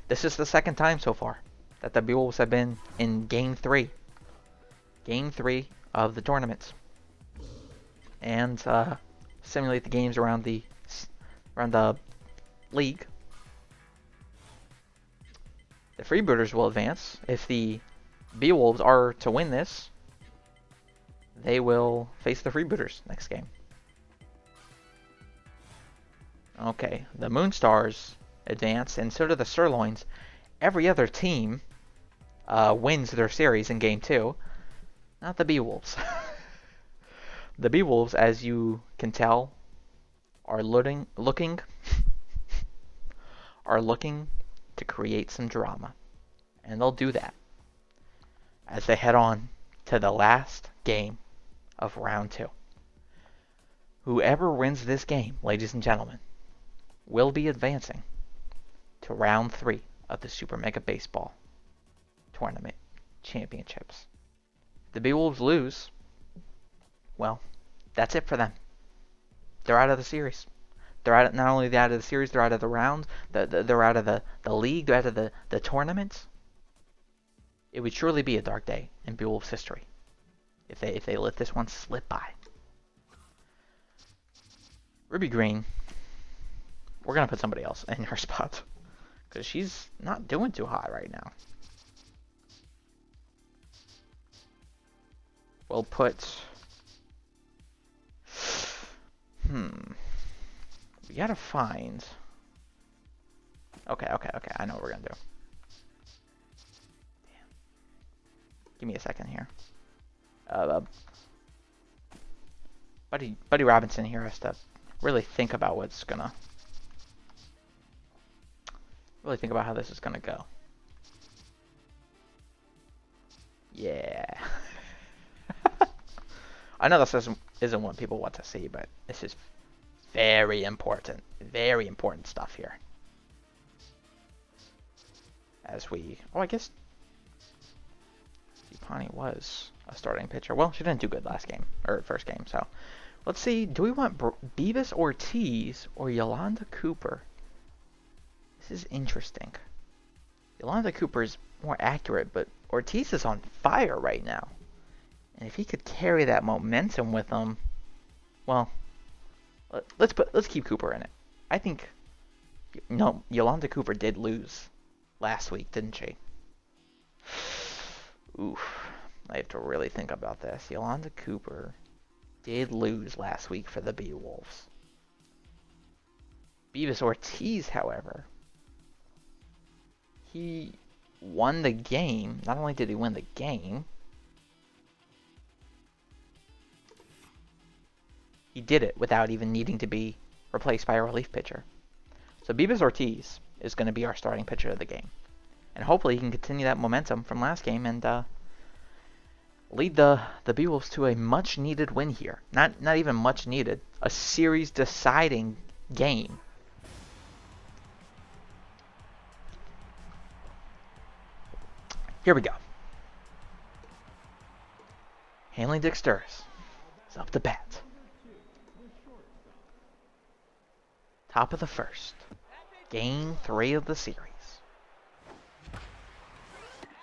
This is the second time so far that the Beewolves have been in Game 3. Game 3 of the tournament. And simulate the games around the league. The Freebooters will advance. If the Beewolves are to win this, they will face the Freebooters next game. Okay, the Moonstars advance, and so do the Sirloins. Every other team wins their series in Game 2. Not the Beewolves. The Beewolves, as you can tell, are looking to create some drama. And they'll do that as they head on to the last game of round 2. Whoever wins this game, ladies and gentlemen, will be advancing to round 3 of the Super Mega Baseball Tournament Championships. The Beewolves lose. Well, that's it for them. They're out of the series. They're out. Not only out of the series, they're out of the round. They're out of the league. They're out of the tournament. It would surely be a dark day in Beewolves history if they let this one slip by. Ruby Green, we're gonna put somebody else in her spot because she's not doing too hot right now. We'll put. We gotta find. Okay. I know what we're gonna do. Damn. Give me a second here. Buddy Robinson here has to really think about what's gonna. Really think about how this is gonna go. Yeah. I know this isn't what people want to see, but this is very important stuff here. As we, I guess Deepani was a starting pitcher. Well, she didn't do good last game, or first game, so. Let's see, do we want Beavis Ortiz or Yolanda Cooper? This is interesting. Yolanda Cooper is more accurate, but Ortiz is on fire right now. And if he could carry that momentum with him, well, let's keep Cooper in it. I think, no, Yolanda Cooper did lose last week, didn't she? Oof, I have to really think about this. Yolanda Cooper did lose last week for the Beewolves. Beavis Ortiz, however, he won the game. Not only did he win the game, he did it without even needing to be replaced by a relief pitcher. So Beavis Ortiz is going to be our starting pitcher of the game. And hopefully he can continue that momentum from last game and lead the Beewolves to a much-needed win here. Not even much needed. A series-deciding game. Here we go. Hanley Dexterous is up to bat. Top of the first. Game 3 of the series.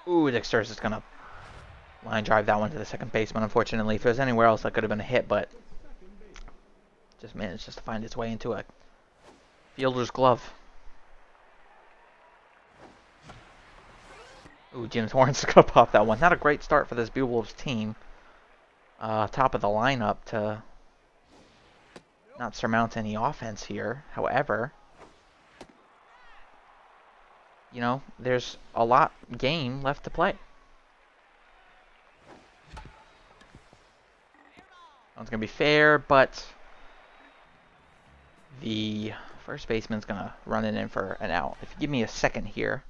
Ooh, Dexterous is going to line drive that one to the second baseman. Unfortunately, if it was anywhere else, that could have been a hit, but just managed to find its way into a fielder's glove. Ooh, James Warren's going to pop that one. Not a great start for this Beewolves team. Top of the lineup to not surmount any offense here. However, you know, there's a lot game left to play. It's going to be fair, but the first baseman's going to run it in for an out. If you give me a second here.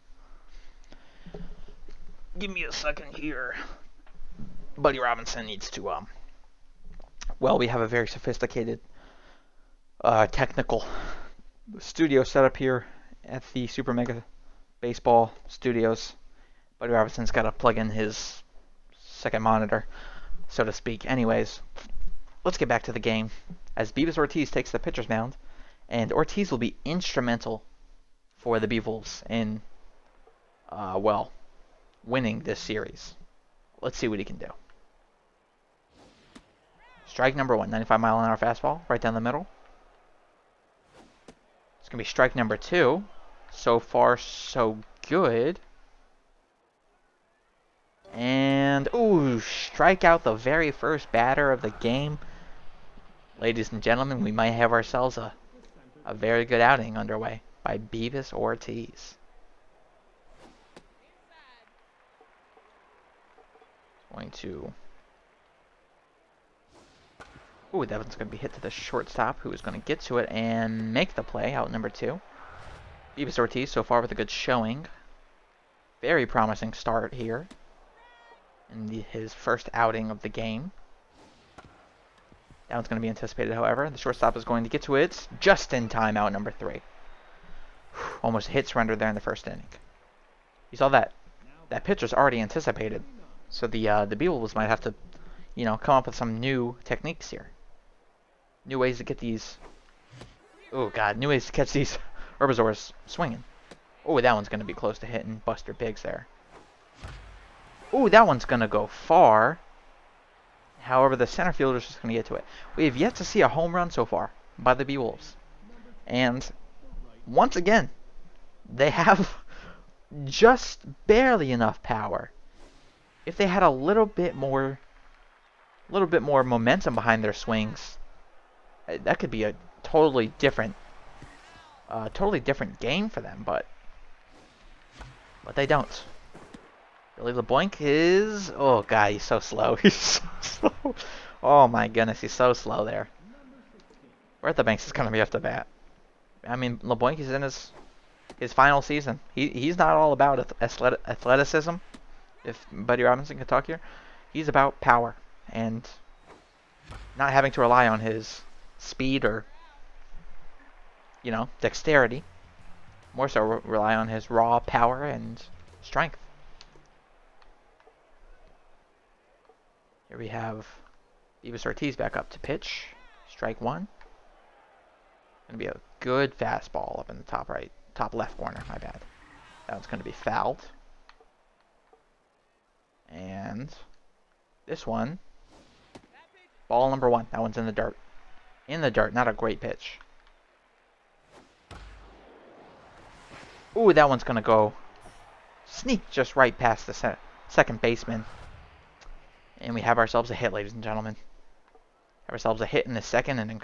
Buddy Robinson needs to, well, we have a very sophisticated technical studio set up here at the Super Mega Baseball Studios. Buddy Robinson's got to plug in his second monitor, so to speak. Anyways, let's get back to the game as Beavis Ortiz takes the pitcher's mound, and Ortiz will be instrumental for the Beewolves in well, winning this series. Let's see what he can do. Strike number 1, 95-mile-an-hour fastball, right down the middle. It's going to be strike number 2. So far, so good. And, ooh, strike out the very first batter of the game. Ladies and gentlemen, we might have ourselves a very good outing underway by Beavis Ortiz. Going to... Ooh, that one's going to be hit to the shortstop, who is going to get to it and make the play, out number 2. Beavis Ortiz so far with a good showing. Very promising start here in his first outing of the game. That one's going to be anticipated, however. The shortstop is going to get to it just in time, out number 3. Almost hit surrender there in the first inning. You saw that. That pitcher's already anticipated. So the Beewolves might have to, come up with some new techniques here. New ways to get these... Oh, God. New ways to catch these Herbasaurs swinging. Oh, that one's going to be close to hitting Buster Biggs there. Oh, that one's going to go far. However, the center fielder's just going to get to it. We have yet to see a home run so far by the Beewolves. And once again, they have just barely enough power. If they had a little bit more momentum behind their swings, that could be a totally different game for them. But they don't. Billy LeBlanc is... Oh, God, he's so slow. He's so slow. Oh, my goodness, he's so slow there. Bertha Banks is going to be off the bat. I mean, LeBlanc is in his final season. He's not all about athleticism, if Buddy Robinson can talk here. He's about power and not having to rely on his speed or, dexterity. More so rely on his raw power and strength. Here we have Beavis Ortiz back up to pitch. Strike 1. Going to be a good fastball up in the top left corner. My bad. That one's going to be fouled. And this one, ball number 1. That one's in the dirt. In the dirt. Not a great pitch. Ooh, that one's going to go sneak just right past the second baseman. And we have ourselves a hit, ladies and gentlemen. Have ourselves a hit in the second inning.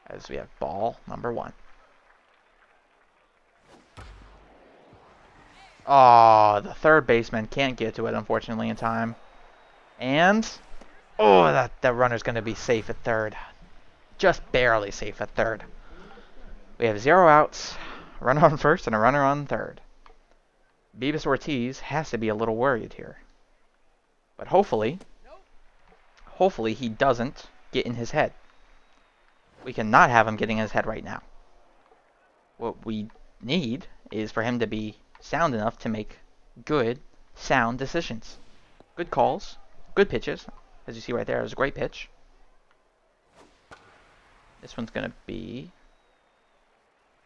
As we have ball number 1. Oh, the third baseman can't get to it, unfortunately, in time. And, oh, that runner's going to be safe at third. Just barely safe at third. We have 0 outs, a runner on first, and a runner on third. Beavis Ortiz has to be a little worried here. But hopefully he doesn't get in his head. We cannot have him getting in his head right now. What we need is for him to be sound enough to make good, sound decisions. Good calls, good pitches. As you see right there, it was a great pitch. This one's going to be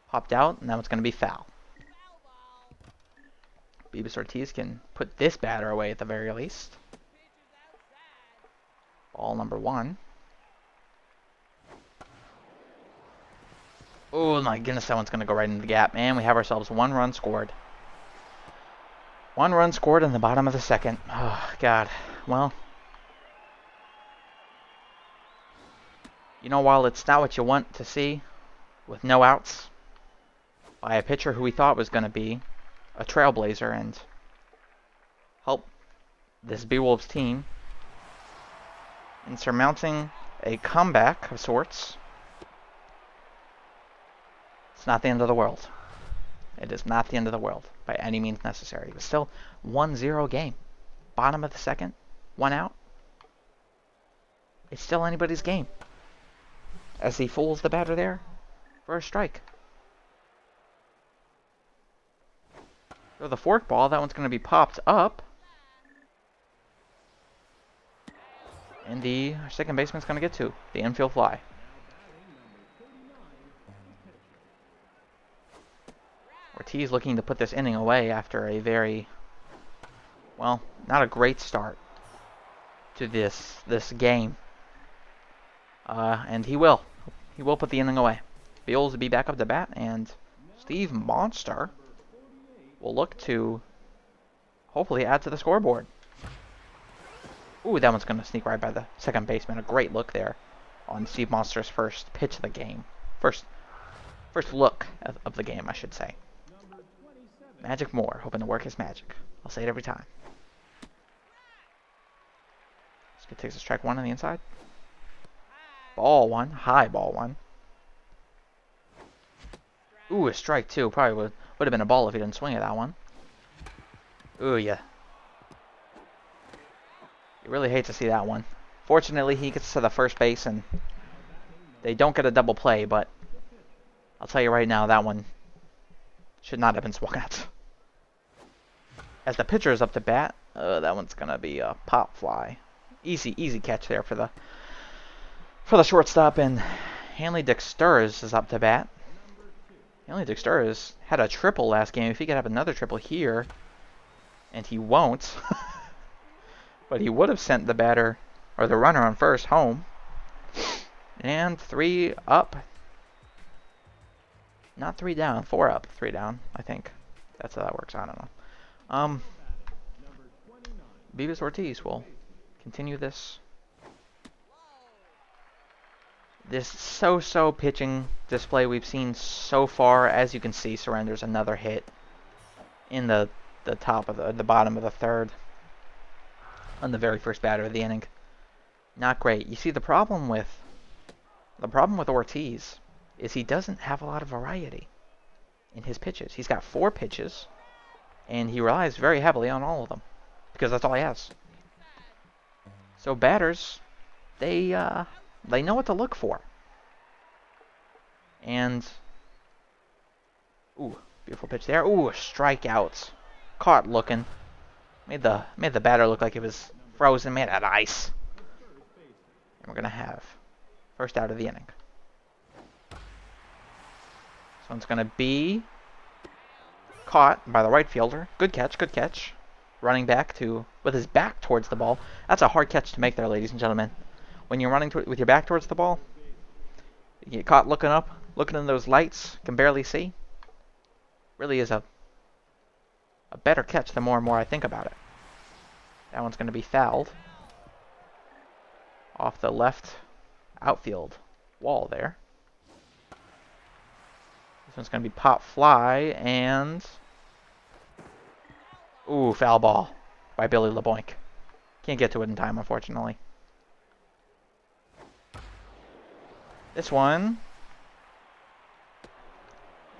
popped out, and that one's going to be foul. Beavis Ortiz can put this batter away at the very least. Ball number 1. Oh my goodness, that one's going to go right into the gap. And we have ourselves 1 run scored. 1 run scored in the bottom of the second. Oh, God. Well, while it's not what you want to see, with no outs, by a pitcher who we thought was going to be a trailblazer and help this Beewolves team in surmounting a comeback of sorts, it's not the end of the world. It is not the end of the world by any means necessary. It was still 1-0 game. Bottom of the second, 1 out. It's still anybody's game. As he fools the batter there for a strike. So the fork ball, that one's going to be popped up. And the second baseman's going to get to the infield fly. Ortiz looking to put this inning away after a very, well, not a great start to this game. And he will. He will put the inning away. Beewolves will be back up to bat, and Steve Monster will look to hopefully add to the scoreboard. Ooh, that one's going to sneak right by the second baseman. A great look there on Steve Monster's first pitch of the game. First look of the game, I should say. Magic Moore, hoping to work his magic. I'll say it every time. This kid takes a strike one on the inside. Ball one, high ball one. Ooh, a strike two. Probably would have been a ball if he didn't swing at that one. Ooh, yeah. You really hate to see that one. Fortunately, he gets to the first base and they don't get a double play, but I'll tell you right now, that one should not have been swung at. As the pitcher is up to bat, that one's gonna be a pop fly. Easy catch there for the shortstop, and Hanley Dexters is up to bat. Hanley Dexters had a triple last game. If he could have another triple here, and he won't, but he would have sent the batter, or the runner on first, home. And 3 up. Not 3 down, 4 up, 3 down, I think. That's how that works, I don't know. Beavis Ortiz will continue this so-so pitching display we've seen so far. As you can see, surrenders another hit in the top of the bottom of the third on the very first batter of the inning. Not great. You see, the problem with Ortiz is he doesn't have a lot of variety in his pitches. He's got 4 pitches, and he relies very heavily on all of them because that's all he has. So batters, they know what to look for. And ooh, beautiful pitch there. Ooh, a strikeout. Caught looking. Made the batter look like it was frozen, made out of ice. And we're gonna have first out of the inning. This one's gonna be caught by the right fielder. Good catch. Running back with his back towards the ball. That's a hard catch to make there, ladies and gentlemen. When you're running with your back towards the ball, you get caught looking up, looking in those lights, can barely see. Really is a better catch the more and more I think about it. That one's going to be fouled off the left outfield wall there. This one's going to be pop fly, and ooh, foul ball by Billy LeBoink. Can't get to it in time, unfortunately. This one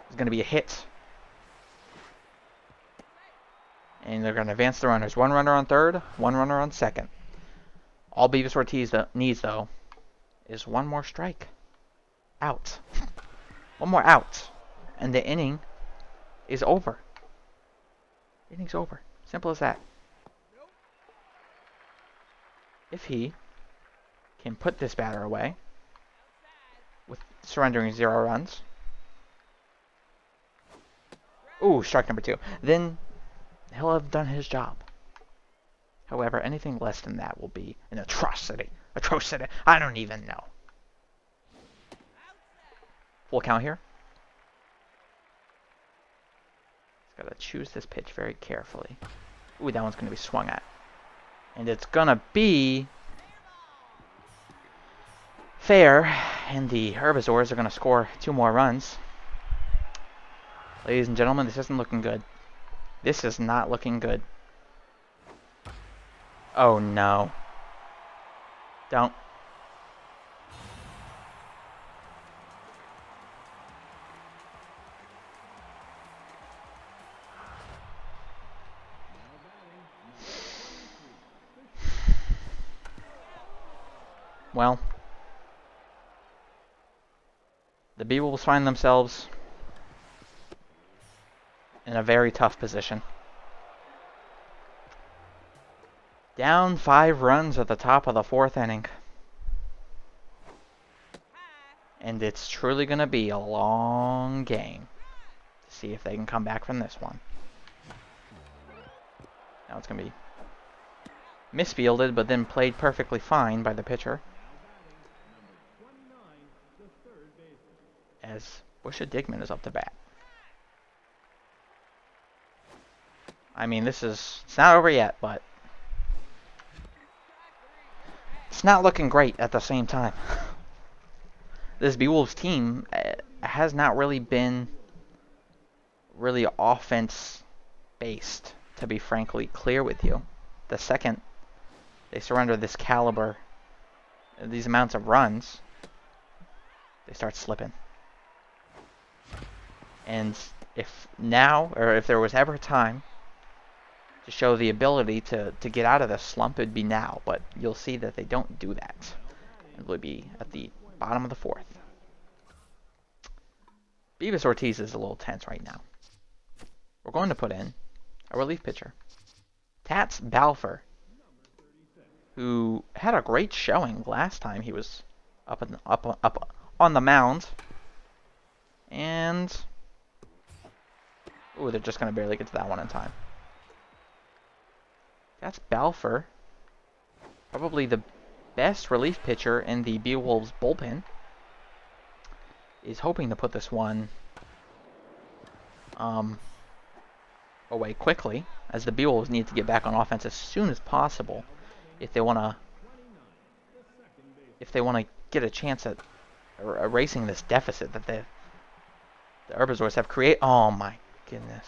is going to be a hit. And they're going to advance the runners. 1 runner on third, 1 runner on second. All Beavis Ortiz needs, though, is 1 more strike. Out. 1 more out. And the inning is over. Inning's over. Simple as that. If he can put this batter away with surrendering 0 runs. Ooh, strike number 2. Then he'll have done his job. However, anything less than that will be an atrocity. Atrocity. I don't even know. Full count here. He's got to choose this pitch very carefully. Ooh, that one's going to be swung at. And it's going to be fair. And the Herbasaurs are going to score 2 more runs. Ladies and gentlemen, this isn't looking good. This is not looking good. Oh no. Don't. Well, the Beewolves find themselves in a very tough position. Down 5 runs at the top of the 4th inning. And it's truly going to be a long game to see if they can come back from this one. Now it's going to be misfielded, but then played perfectly fine by the pitcher. As Busha Digman is up to bat. I mean, it's not over yet, but it's not looking great at the same time. This Beewolves team has not really been really offense-based, to be frankly clear with you. The second they surrender this caliber, these amounts of runs, they start slipping. And if there was ever a time to show the ability to get out of this slump, it'd be now. But you'll see that they don't do that. It would be at the bottom of the fourth. Beavis Ortiz is a little tense right now. We're going to put in a relief pitcher. Tats Balfour, who had a great showing last time he was up on the mound. And ooh, they're just going to barely get to that one in time. That's Balfour, probably the best relief pitcher in the Beewolves bullpen, is hoping to put this one away quickly, as the Beewolves need to get back on offense as soon as possible if they want to get a chance at erasing this deficit that the Herbasaurs have created. Oh my goodness.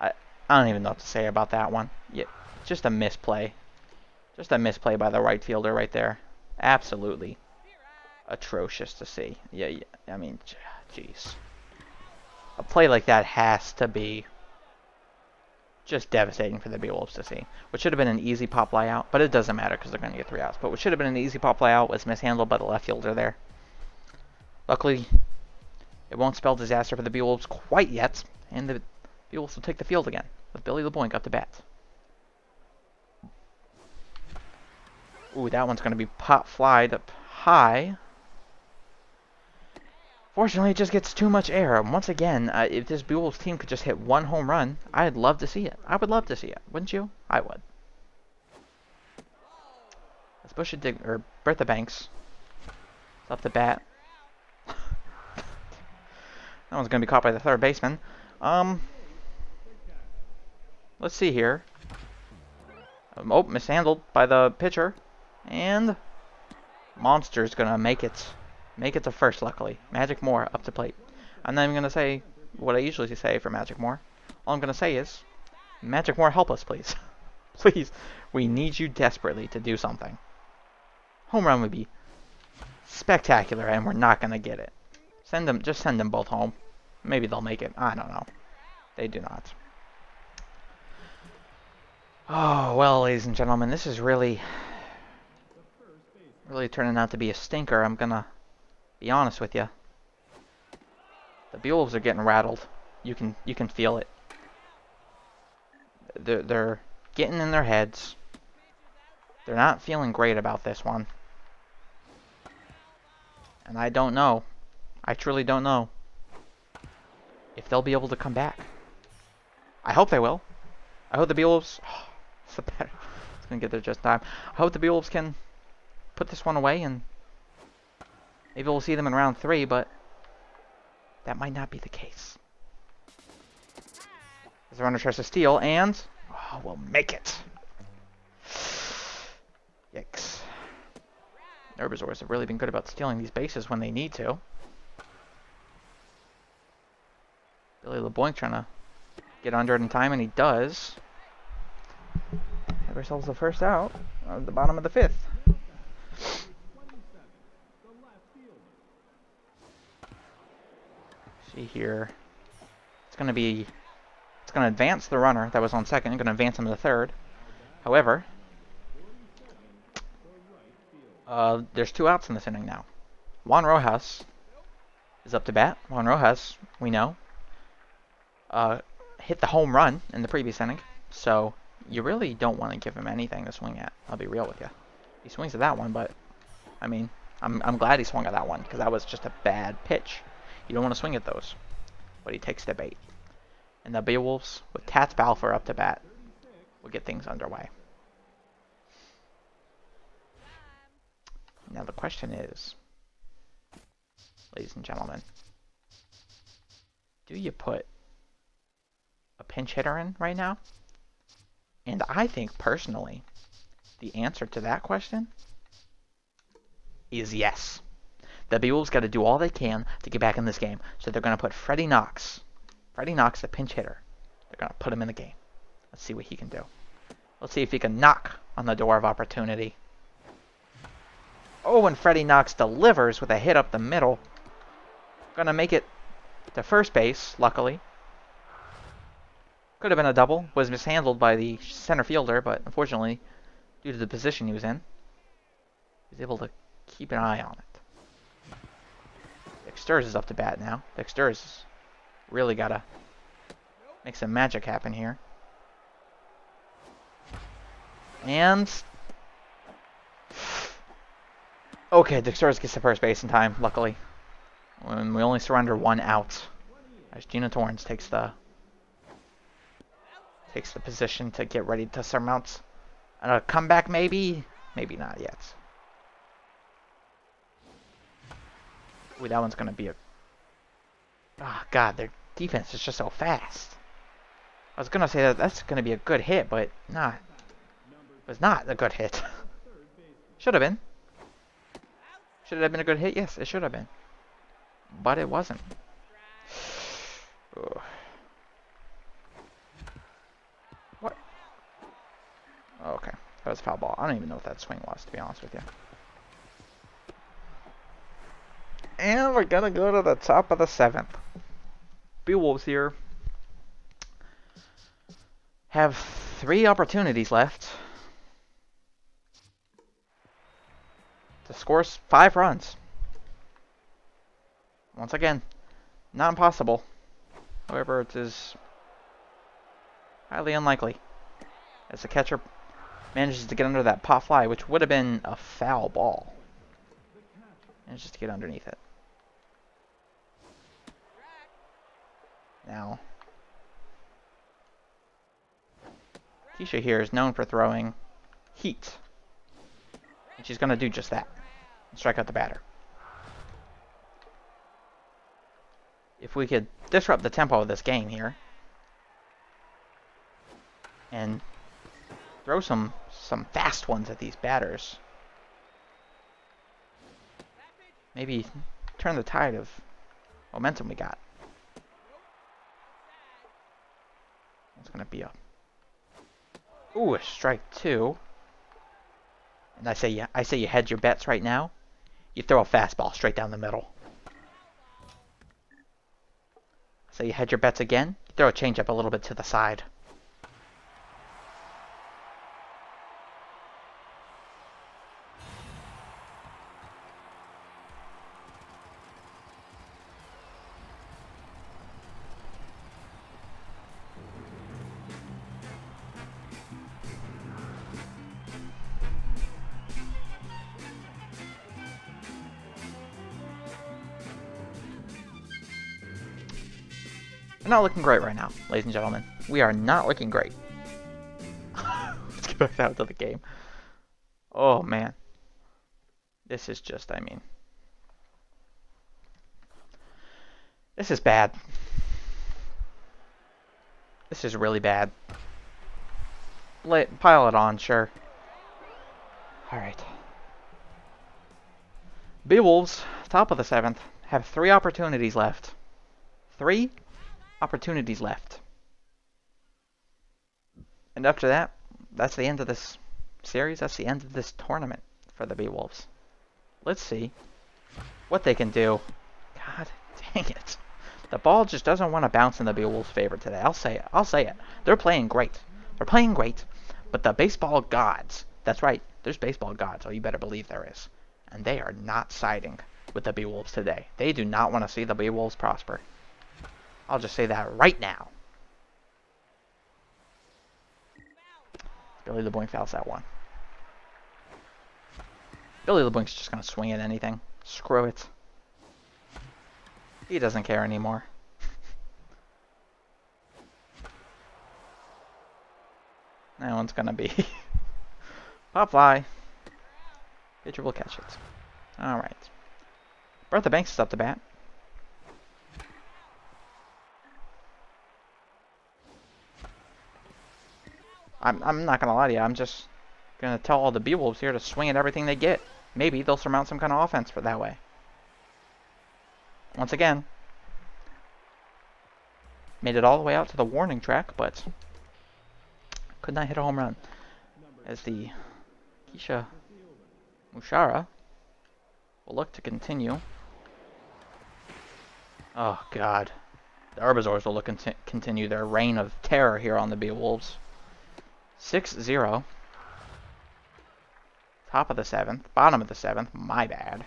I don't even know what to say about that one. Yeah, just a misplay. Just a misplay by the right fielder right there. Absolutely atrocious to see. Yeah, I mean, jeez. A play like that has to be just devastating for the Beewolves to see. What should have been an easy pop fly out, but it doesn't matter because they're going to get 3 outs. But what should have been an easy pop fly out was mishandled by the left fielder there. Luckily, it won't spell disaster for the Beewolves quite yet, and the Beewolves will take the field again with Billy LeBoink up to bat. Ooh, that one's going to be pop flied up high. Fortunately, it just gets too much air. And once again, if this Beewolves team could just hit 1 home run, I'd love to see it. I would love to see it, wouldn't you? I would. Let's push it, or Bertha Banks. It's up to bat. That one's going to be caught by the third baseman. Let's see here. Oh, mishandled by the pitcher. And Monster's going to make it to first, luckily. Magic Moore up to plate. I'm not even going to say what I usually say for Magic Moore. All I'm going to say is, Magic Moore, help us, please. Please, we need you desperately to do something. Home run would be spectacular, and we're not going to get it. Just send them both home. Maybe they'll make it. I don't know. They do not. Oh, well, ladies and gentlemen, this is really turning out to be a stinker. I'm going to be honest with you. The Beewolves are getting rattled. You can feel it. They're getting in their heads. They're not feeling great about this one. And I don't know. I truly don't know if they'll be able to come back. I hope they will. I hope the Beewolves... Oh, it's going to get there just in time. I hope the Beewolves can put this one away, and maybe we'll see them in round 3, but that might not be the case. As the runner tries to steal, and we'll make it. Yikes. Herbasaurs have really been good about stealing these bases when they need to. Billy LeBoink trying to get under it in time, and he does. Have ourselves the first out at the bottom of the 5th. See here. It's going to advance the runner that was on second. Going to advance him to the third. However, there's 2 outs in this inning now. Juan Rojas is up to bat. Juan Rojas, we know, hit the home run in the previous inning. So you really don't want to give him anything to swing at. I'll be real with you. He swings at that one, but I mean, I'm glad he swung at that one because that was just a bad pitch. You don't want to swing at those. but he takes the bait. And the Beewolves, with Tats Balfour up to bat, will get things underway. Now the question is, ladies and gentlemen, do you put a pinch hitter in right now? And I think, personally, the answer to that question is yes. The Beewolves got to do all they can to get back in this game. So they're going to put Freddie Knox, the pinch hitter. They're going to put him in the game. Let's see what he can do. Let's see if he can knock on the door of opportunity. Oh, and Freddie Knox delivers with a hit up the middle. Going to make it to first base, luckily. Could have been a double. Was mishandled by the center fielder, but unfortunately, due to the position he was in, he was able to keep an eye on it. Dexter's is up to bat now. Dexter's really got to make some magic happen here. And... okay, Dexter's gets to first base in time, luckily. And we only surrender one out. As Gina Torrance takes the position to get ready to surmount a comeback, maybe? Maybe not yet. Ooh, that one's going to be a... oh, God, their defense is just so fast. I was going to say that that's going to be a good hit, but not. It was not a good hit. Should have been. Should it have been a good hit? Yes, it should have been. But it wasn't. Ugh. What? Okay, that was a foul ball. I don't even know what that swing was, to be honest with you. And we're gonna go to the top of the 7th. Beewolves here have 3 opportunities left to score 5 runs. Once again, not impossible. However, it is highly unlikely, as the catcher manages to get under that pop fly, which would have been a foul ball. Manages to get underneath it. Now, Keisha here is known for throwing heat. And she's going to do just that. And strike out the batter. If we could disrupt the tempo of this game here. And throw some fast ones at these batters. Maybe turn the tide of momentum we got. It's going to be a... ooh, a strike 2. And I say you hedge your bets right now. You throw a fastball straight down the middle. So you hedge your bets again. You throw a changeup a little bit to the side. We're not looking great right now, ladies and gentlemen. We are not looking great. Let's get back out to the game. Oh, man. This is just, I mean... this is bad. This is really bad. Pile it on, sure. Alright. Beewolves, top of the 7th, have 3 opportunities left. 3 opportunities left. And after that, that's the end of this series. That's the end of this tournament for the Beewolves. Let's see what they can do. God dang it. The ball just doesn't want to bounce in the Beewolves' favor today. I'll say it. I'll say it. They're playing great. They're playing great. But the baseball gods, that's right, there's baseball gods. Oh, you better believe there is. And they are not siding with the Beewolves today. They do not want to see the Beewolves prosper. I'll just say that right now. Billy LeBoink fouls that one. Billy LeBoink's just going to swing at anything. Screw it. He doesn't care anymore. That one's gonna be pop fly. Pitcher will catch it. Alright. Bertha Banks is up to bat. I'm not gonna lie to you, I'm just gonna tell all the Beewolves here to swing at everything they get. Maybe they'll surmount some kind of offense for that way. Once again, made it all the way out to the warning track, but could not hit a home run. As the Keisha Mushara will look to continue. Oh god. The Herbasaurs will look to continue their reign of terror here on the Beewolves. 6-0. Top of the 7th. Bottom of the 7th. My bad.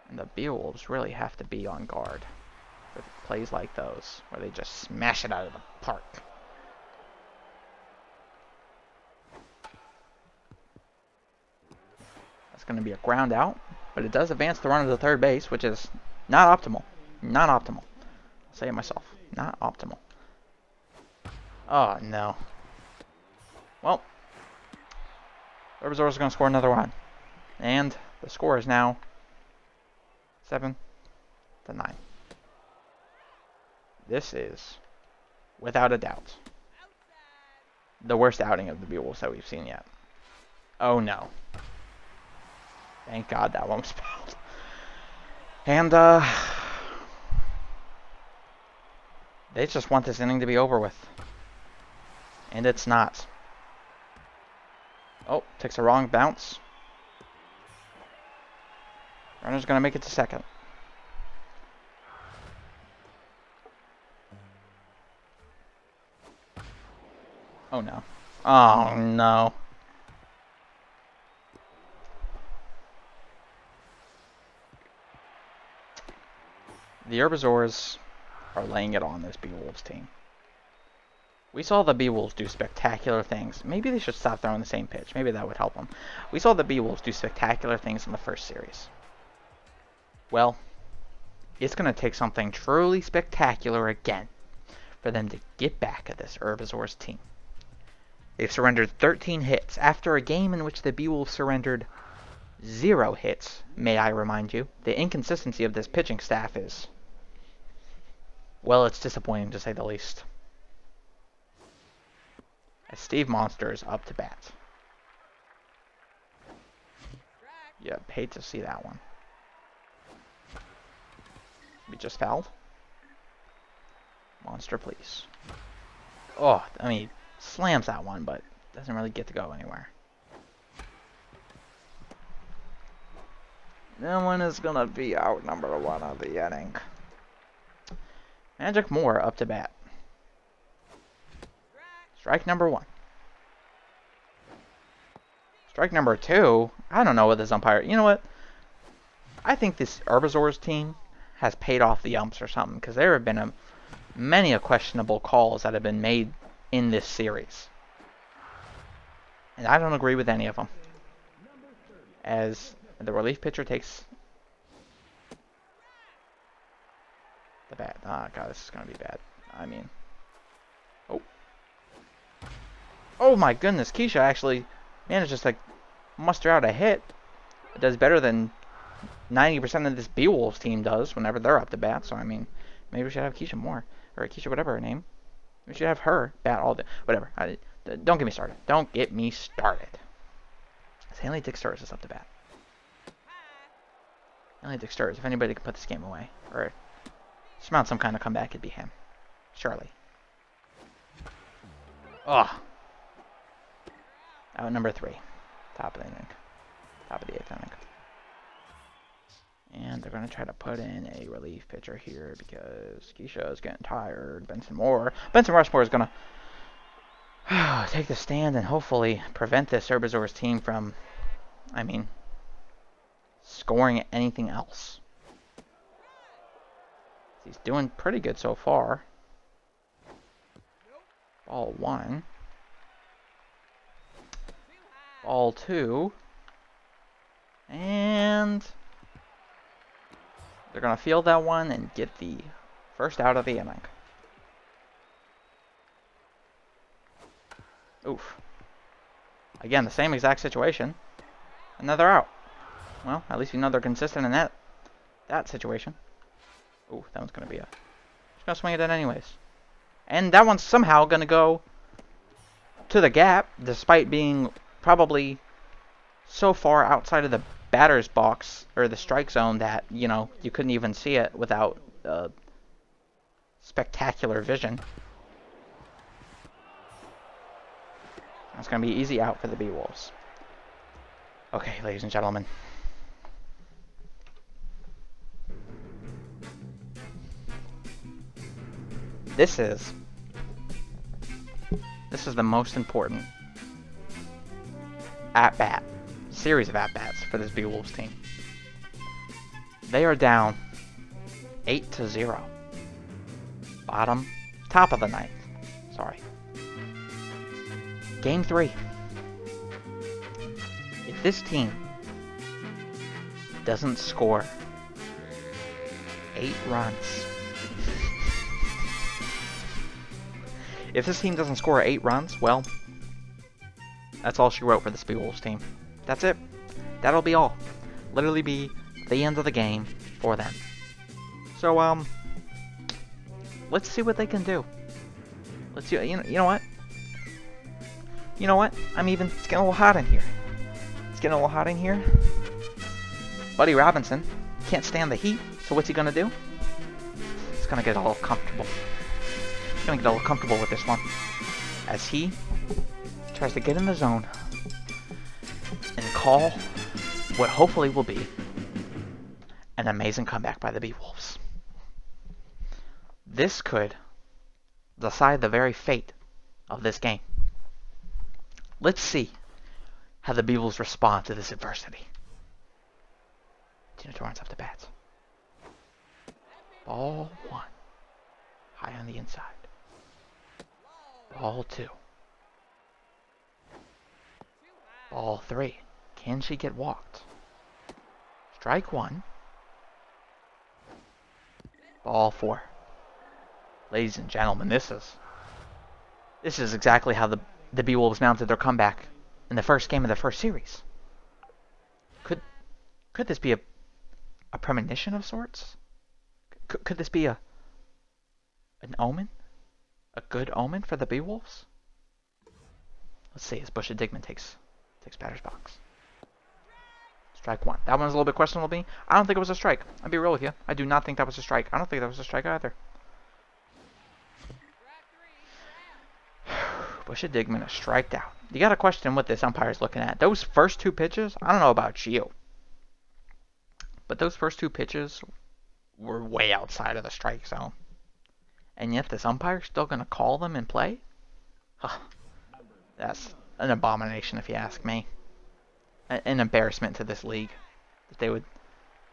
And the Beewolves really have to be on guard for plays like those, where they just smash it out of the park. That's going to be a ground out, but it does advance the runner to third base, which is not optimal. Not optimal. I'll say it myself. Not optimal. Oh, no. Well, Herbasaurs is going to score another run. And the score is now 7-9. This is, without a doubt, the worst outing of the Beewolves that we've seen yet. Oh, no. Thank God that one was fouled. And, they just want this inning to be over with. And it's not. Oh, takes a wrong bounce. Runner's going to make it to second. Oh, no. Oh, no. The Herbasaurs are laying it on this Beewolves team. We saw the Beewolves do spectacular things. Maybe they should stop throwing the same pitch. Maybe that would help them. We saw the Beewolves do spectacular things in the first series. Well, it's going to take something truly spectacular again for them to get back at this Herbasaurs team. They've surrendered 13 hits after a game in which the Beewolves surrendered 0 hits, may I remind you. The inconsistency of this pitching staff is, well, it's disappointing to say the least. As Steve Monster is up to bat. Yep, hate to see that one. We just fouled. Monster, please. Oh, I mean, slams that one, but doesn't really get to go anywhere. That one is going to be out number 1 of the inning. Magic Moore up to bat. Strike number 1. Strike number 2. I don't know what this umpire... You know what? I think this Herbasaurs team has paid off the umps or something, because there have been many questionable calls that have been made in this series. And I don't agree with any of them. As the relief pitcher takes the bat. Ah, God, this is going to be bad. I mean... Oh. Oh, my goodness. Keisha actually manages to muster out a hit. It does better than 90% of this Beewolves team does whenever they're up to bat. So, I mean, maybe we should have Keisha more. Or Keisha, whatever her name. We should have her bat all day. Whatever. Don't get me started. Don't get me started. Hanley Dick-Sturs is up to bat. Hanley Dick-Sturs, if anybody can put this game away, or surmount some kind of comeback, it'd be him. Surely. Ugh. Out number 3. Top of the inning. Top of the 8th inning. And they're going to try to put in a relief pitcher here because Keisha is getting tired. Benson Rushmore is going to take the stand and hopefully prevent this Herbasaurs team from, I mean, scoring anything else. He's doing pretty good so far. Ball 1. Ball 2. And they're going to field that one and get the first out of the inning. Oof. Again, the same exact situation. Another out. Well, at least you know they're consistent in that situation. Ooh, that one's gonna be a... Just gonna swing it in anyways. And that one's somehow gonna go to the gap, despite being probably so far outside of the batter's box, or the strike zone, that, you know, you couldn't even see it without spectacular vision. That's going to be easy out for the Beewolves. Okay, ladies and gentlemen. This is the most important at-bat, series of at-bats for this Beewolves team. They are down 8-0. Top of the ninth. Sorry. Game 3. If this team doesn't score 8 runs, if this team doesn't score 8 runs, well, that's all she wrote for this Beewolves team. That's it. That'll be all. Literally be the end of the game for them. So, let's see what they can do. Let's see. You know what? You know what? It's getting a little hot in here. It's getting a little hot in here. Buddy Robinson can't stand the heat, so what's he gonna do? He's gonna get a little comfortable. He's gonna get a little comfortable with this one, as he tries to get in the zone and call what hopefully will be an amazing comeback by the Beewolves. This could decide the very fate of this game. Let's see how the Beewolves respond to this adversity. Tina Torrance up to bats. Ball 1. High on the inside. Ball 2. Ball 3. Can she get walked? Strike 1. Ball 4. Ladies and gentlemen, this is exactly how the Beewolves mounted their comeback in the first game of the first series. Could this be a premonition of sorts? Could this be an omen? A good omen for the Beewolves? Let's see as Busha Digman takes batter's box. Strike 1. That one's a little bit questionable to me. I don't think it was a strike. I'll be real with you. I do not think that was a strike. I don't think that was a strike either. Busha Digman is striked out. You got to question what this umpire's looking at. Those first 2 pitches, I don't know about you, but those first 2 pitches were way outside of the strike zone. And yet this umpire's still going to call them in play? Huh. That's an abomination if you ask me. An embarrassment to this league that they would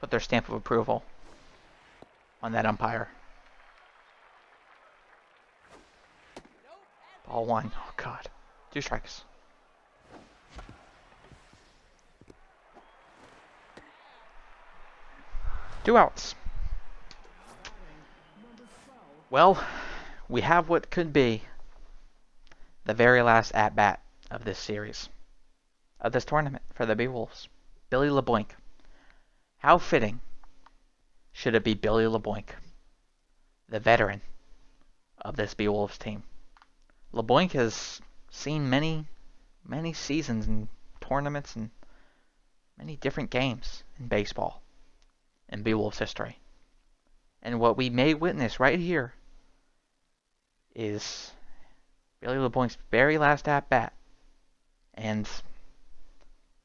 put their stamp of approval on that umpire. Ball 1. Oh, God. 2 strikes. Two outs. Well, we have what could be the very last at-bat of this series, of this tournament for the Beewolves. Billy LeBoink. How fitting should it be Billy LeBoink, the veteran of this Beewolves team. LeBoink has seen many seasons and tournaments and many different games in baseball in Beewolves history. And what we may witness right here is Billy LeBoink's very last at-bat. And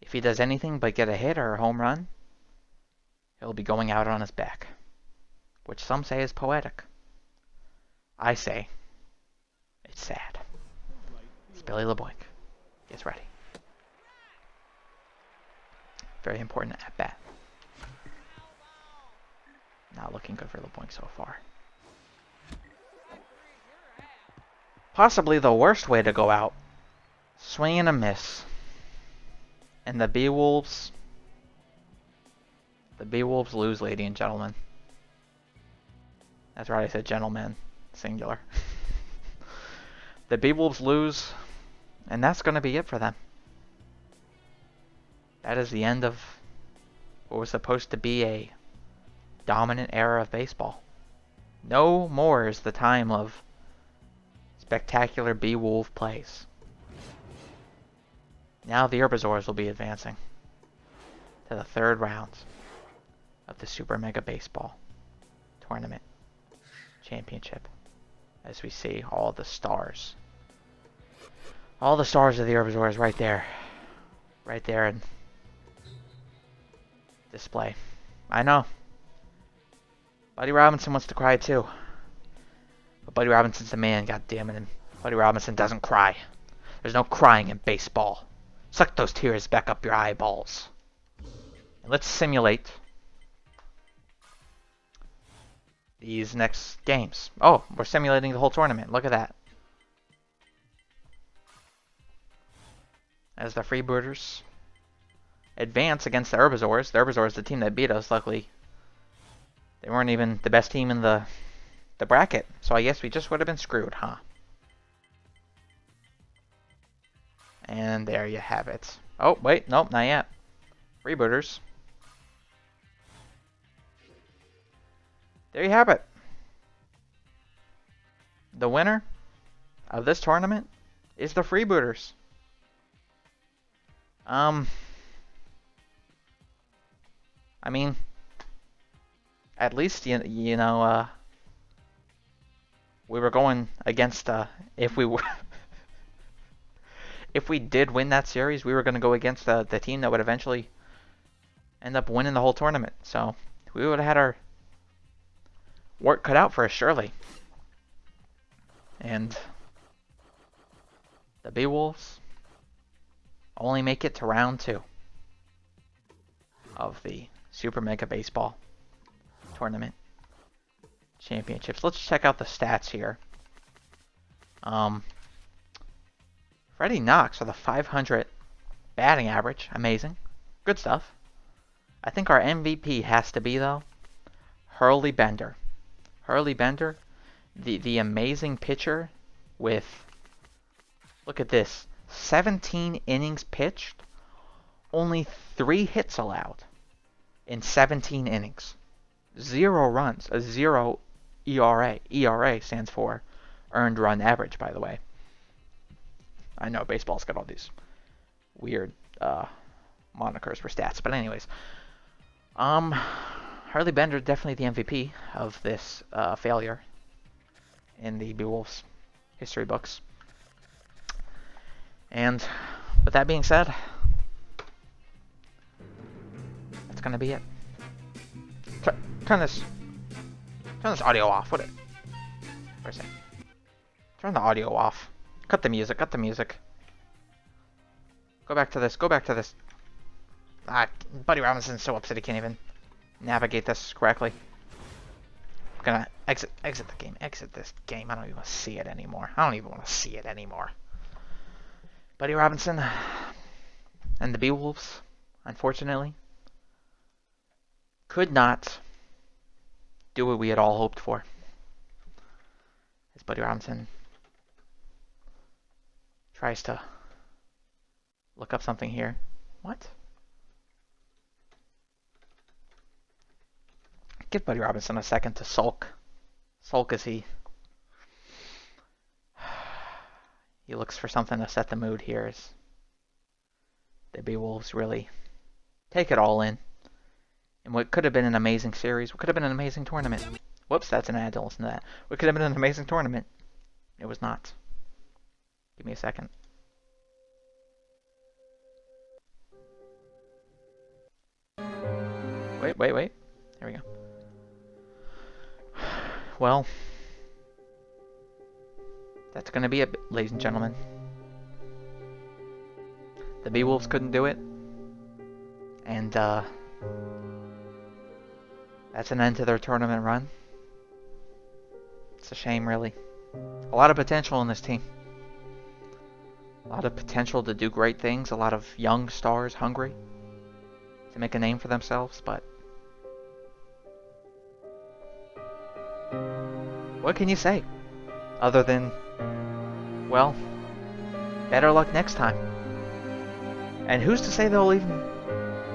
if he does anything but get a hit or a home run, he'll be going out on his back, which some say is poetic. I say it's sad. It's Billy LeBoink. Gets ready. Very important at-bat. Not looking good for LeBoink so far. Possibly the worst way to go out. Swing and a miss. And the Beewolves lose, ladies and gentlemen. That's right, I said gentlemen. Singular. The Beewolves lose And that's going to be it for them. That is the end of what was supposed to be a dominant era of baseball. No more is the time of spectacular Beewolf plays. Now the Herbasaurs will be advancing to the third round of the Super Mega Baseball Tournament Championship. As we see all the stars. All the stars of the Herbasaurs right there. Right there in display. I know. Buddy Robinson wants to cry too. But Buddy Robinson's the man, goddammit. And Buddy Robinson doesn't cry. There's no crying in baseball. Suck those tears back up your eyeballs. And let's simulate these next games. Oh, we're simulating the whole tournament. Look at that. As the Freebooters advance against the Herbasaurs. The Herbasaurs, the team that beat us, luckily, they weren't even the best team in the bracket. So I guess we just would have been screwed, huh? And there you have it. Oh, wait, nope, not yet. Freebooters. There you have it. The winner of this tournament is the Freebooters. I mean, at least, you know, we were going against, if we were, if we did win that series, we were going to go against the team that would eventually end up winning the whole tournament. So, we would have had our work cut out for us, surely. And the Beewolves only make it to round 2 of the Super Mega Baseball Tournament Championships. Let's check out the stats here. Freddie Knox with a 500 batting average. Amazing. Good stuff. I think our MVP has to be, though, Hurley Bender. Hurley Bender, the amazing pitcher with, look at this, 17 innings pitched, only 3 hits allowed in 17 innings. 0 runs, a 0 ERA. ERA stands for earned run average, by the way. I know baseball's got all these weird monikers for stats, but anyways, Hurley Bender definitely the MVP of this failure in the Beewolves history books. And with that being said, that's gonna be it. Turn this audio off. What? Where's it? Turn the audio off. Cut the music. Cut the music. Go back to this. Go back to this. Buddy Robinson's so upset he can't even navigate this correctly. I'm gonna exit the game. Exit this game. I don't even want to see it anymore. I don't even want to see it anymore. Buddy Robinson and the Beewolves, unfortunately, could not do what we had all hoped for. As Buddy Robinson tries to look up something here. What? Give Buddy Robinson a second to sulk. Sulk as he looks for something to set the mood here as the Beewolves really take it all in what could have been an amazing series. What could have been an amazing tournament. Whoops, that's an ad. Don't listen to that. What could have been an amazing tournament. It was not. Give me a second. Wait. There we go. Well, that's going to be it, ladies and gentlemen. The Beewolves couldn't do it. And, that's an end to their tournament run. It's a shame, really. A lot of potential in this team. A lot of potential to do great things. A lot of young stars hungry to make a name for themselves, but what can you say? Other than, well, better luck next time. And who's to say there'll even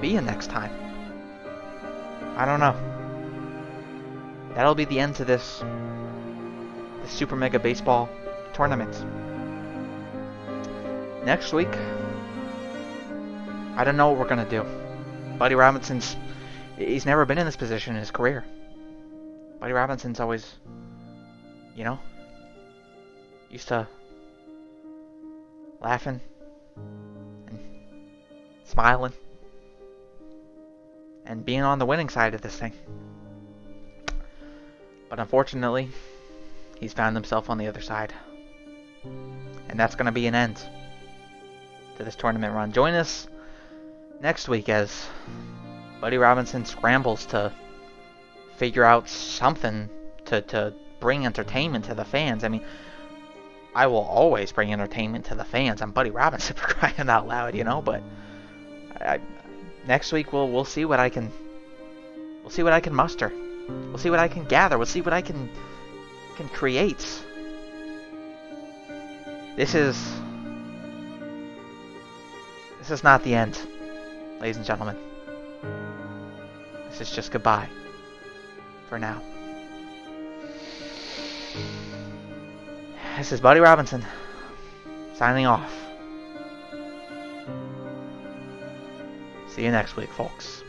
be a next time? I don't know. That'll be the end to this Super Mega Baseball tournament. Next week, I don't know what we're going to do. Buddy Robinson's... He's never been in this position in his career. Buddy Robinson's always, you know, used to laughing and smiling and being on the winning side of this thing. But unfortunately, he's found himself on the other side. And that's going to be an end to this tournament run. Join us next week as Buddy Robinson scrambles to figure out something to bring entertainment to the fans. I mean, I will always bring entertainment to the fans. I'm Buddy Robinson, for crying out loud, you know. But next week we'll see what I can muster. We'll see what I can gather. We'll see what I can create. This is not the end, ladies and gentlemen. This is just goodbye for now. This is Buddy Robinson signing off. See you next week, folks.